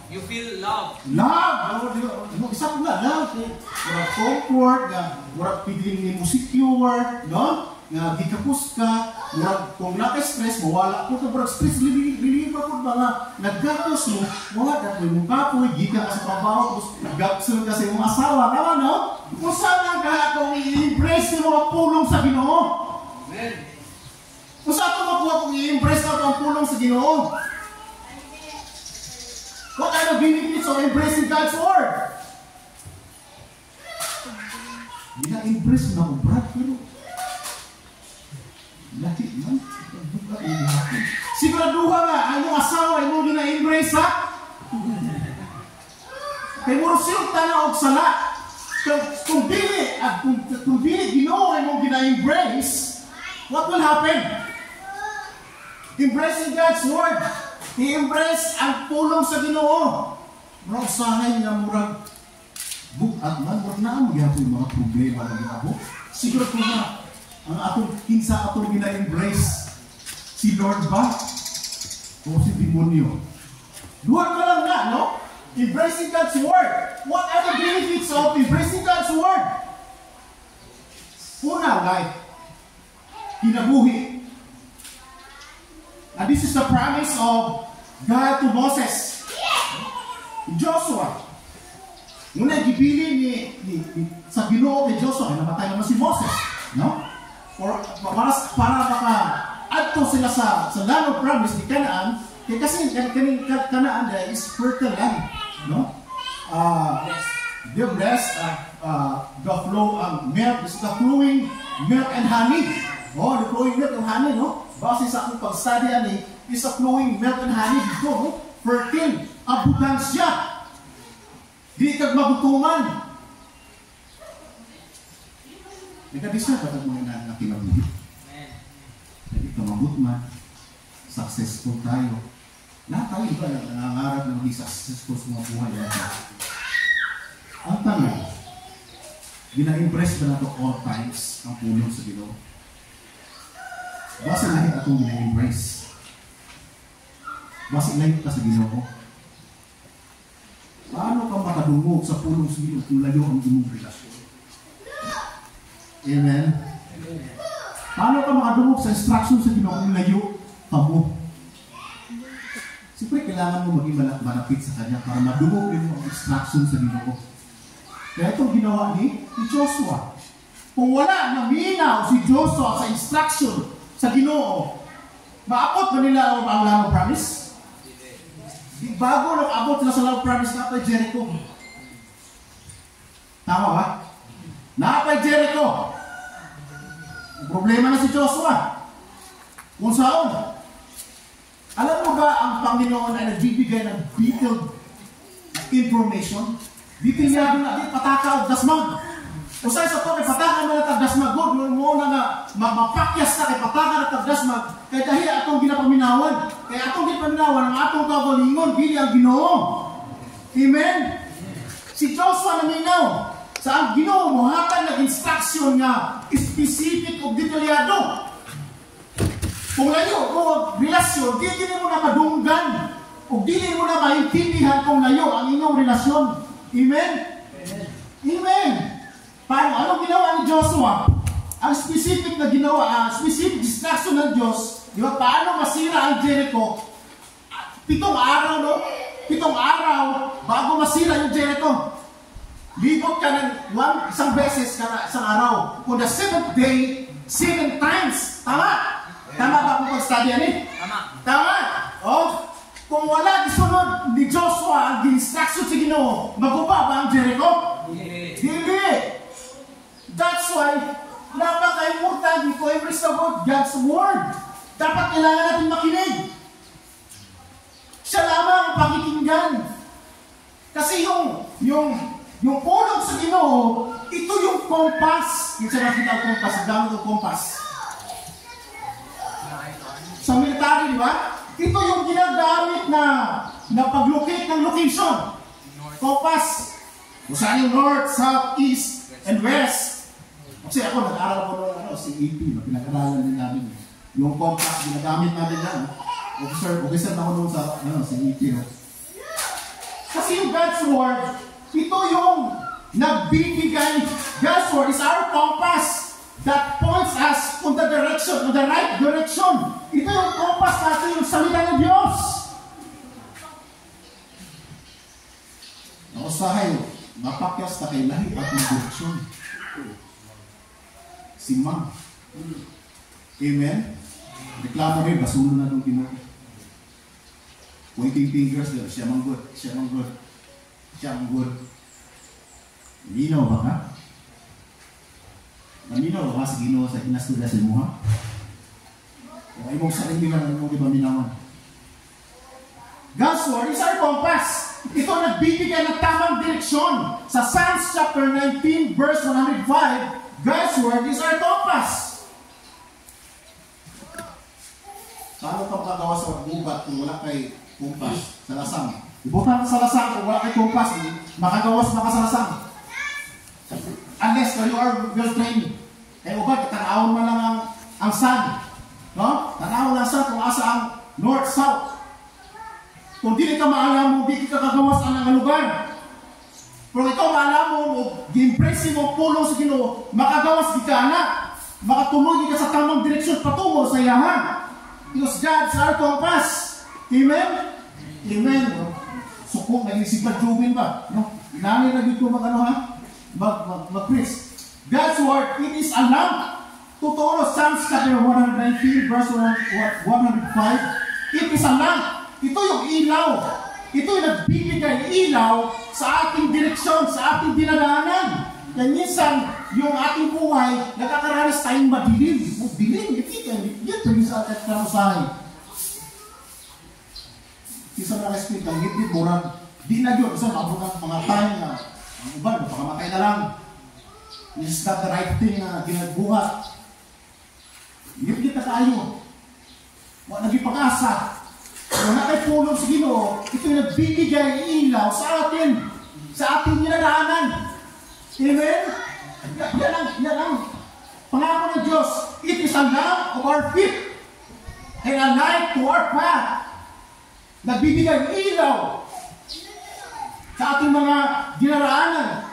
You feel love. Love! Isa ko nga, love. Murag comfort, murag piling mo secure, no? Nga gikapos ka, kung naka-stress, mawala ko ka, murag stress, liliba ko ba nga, naggatos mo, mawala ka mo kapoy, gika ka sa trabaho, gapsul ka sa iyong asawa, tama no? Kung saan ka kung i-embrace mo ang pulong sa Ginoo? Amen. Kung saan ka makuha kung i-embrace na ang pulong sa Ginoo? What are the benefits of embracing God's Word? Hindi na-embrace na kung brad, pero laki man. Siguraduha nga, ang iyong asawa, imo gina-embrace ha? Kaya mo siyang tanaw og sala. Kung dili Ginoo imo gina-embrace, what will happen? Embracing God's Word. I-embrace ang pulong sa Ginoo. Murag usahay nga murag bukat man, murag naam gyapon mga problema na ginabo. Siguro ko nga ang atong kinsa atong gina-embrace si Lord ba o si demonyo. Duha ka lang na, no? Embracing God's Word. What are the benefits of embracing God's Word? Una, life. Kinabuhi. And this is the promise of God to Moses. Joshua. Muna gipili ni sa Ginoo kay Joshua, namatay naman si Moses, no? Para baka adto sila sa land of promise ni Canaan, kasi Canaan is fertile land, no? They're blessed, the flow of milk, is the flowing milk and honey. Oh, the flowing milk and honey, no? Base sa akong pag-study ani, is a flowing milk and honey dito, no? Fertile, abundansya. Di kag magutuman. Nagkadisa ka kag mga nakinabuhi. Hindi ka magutman. Successful tayo. Lahat tayo ba nangangarap na maging successful sa mga buhay natin? Ang tanong, gina-impress ba na ito all times ang pulong sa Ginoo? Basta lahat atong gina-impress. Basta lahat ka sa Ginoo. Paano ka makadungog sa pulong sa Ginoo kung layo ang imong relasyon? Amen? Paano ka makadungog sa instruction sa Ginoo kung layo ka mo? Siyempre, kailangan mo maging malapit sa Kanya para madungog din mo ang instruction sa Ginoo. Kaya itong ginawa ni Joshua. Kung wala naminaw si Joshua sa instruction sa Ginoo, maabot ba nila ang Land of Promise? Bago nag-abot sila sa Land of Promise, napay Jericho. Tama ba? Napay Jericho. Problema na si Joshua. Kung saan? Alam mo ba ang Panginoon ay nagbibigay ng detailed information? Detailado na, di pataka o dasmag. Kung saan sa ito, kay pataka na natagdasmag, mo na nga, mapakyas na kay pataka na natagdasmag, kaya dahil atong ginapaminawan. Kaya atong ginapaminawan, ang atong kagalingon, bili ang Ginoo. Amen? Si Joshua naminaw, sa ang Ginoo mo, hatag nag-instruction nga, specific o detalyado. Kung layo, kung relasyon, di mo na madunggan, o di mo na maintindihan kung layo ang inyong relasyon. Amen? Amen! Paano? Anong ginawa ni Joshua? Ang specific na ginawa, specific instruction ng Diyos, di ba? Paano masira ang Jericho? 7 araw, no? 7 araw bago masira yung Jericho. Libot ka ng isang beses isang araw. On the 7th day, 7 times. Tama? Tama ba kung pag-study yan eh? Tama? Oh, kung wala disunod ni Joshua ang instruction sa Ginoo, maguba ba ang Jericho? Hindi. That's why, napaka-important ko embrace the word, God's Word. Dapat kailangan natin makinig. Siya lamang ang pakikinggan. Kasi yung pulong sa Ginoo, ito yung compass. Yung sa nakita ang compass, ang gamit ng compass. Sa military, di ba? Ito yung ginagamit na pag-locate ng location. Compass. Kung saan yung north, south, east, and west. Kasi ako, nag-aaral ko ng CAP, pinag-aralan din namin. Yung compass, ginagamit natin yan. Officer na ako noon sa CAP. kasi yung God's Word, ito yung nagbibigay. God's Word is our compass that points us on the direction, on the right direction. Ito yung compass natin, yung salita ng Diyos. Nausahay, mapakyas na kay lahi at yung direksyon. Simang. Amen? Reklamo rin, basulo na itong Ginoo. Pointing fingers there, siya mang good, siya mang good, siya mang good. Linaw ba ka? Naminaw ba sa Ginoo sa inastudya sa imuha? O ay mong sarili lang ang mong ipaminawan. God's Word is our compass. Ito nagbibigay ng tamang direksyon. Sa Psalms chapter 19 verse 105, God's Word is our compass. Paano ka makagawa sa gubat kung wala kay kumpas sa lasang? Ibutan ka sa lasang kung wala kay kumpas, makagawas na ka sa lasang. Unless you are well trained. Kaya ubat, tanawon mo lang ang sun. No? Tanawon lang sun kung asa ang north, south. Kung di ka maalam mo, di ka kagawas ang lugar. Pero ikaw maalam mo, gi-impress mo, pulong sa Ginoo, makagawas di ka na. Makatuloy ka sa tamang direksyon patungo sa iyahan. Because God's our compass. Amen? Amen. Sukong, nag-isip na Jubin ba? No? Inanay na dito mag-ano ha? Mag-preach. God's Word, it is a lamp. Totoo, Psalms chapter 119 verse 105. It is a lamp. Ito yung ilaw. Ito yung nagbibigay ilaw sa ating direksyon, sa ating dinadaanan. Kaya minsan, yung ating buhay, nakakaranas tayong madilim. Dilim, yan ito yung sa ating karasahay. Isa na respect, ang hipit, murang, di na yun. Isa maabot ang mga time na, ang uban, mapakamatay na lang. This is not the right thing na ginagbuhat. Hipit na tayo. Naging pag-asa. Kung nakipulong sa Ginoo, ito yung nagbibigay ilaw sa atin, sa ating dinadaanan. Amen? Yan ang pangako ng Diyos. It is a lamp of our feet and a light to our path. Nagbibigay ilaw sa ating mga dinadaanan.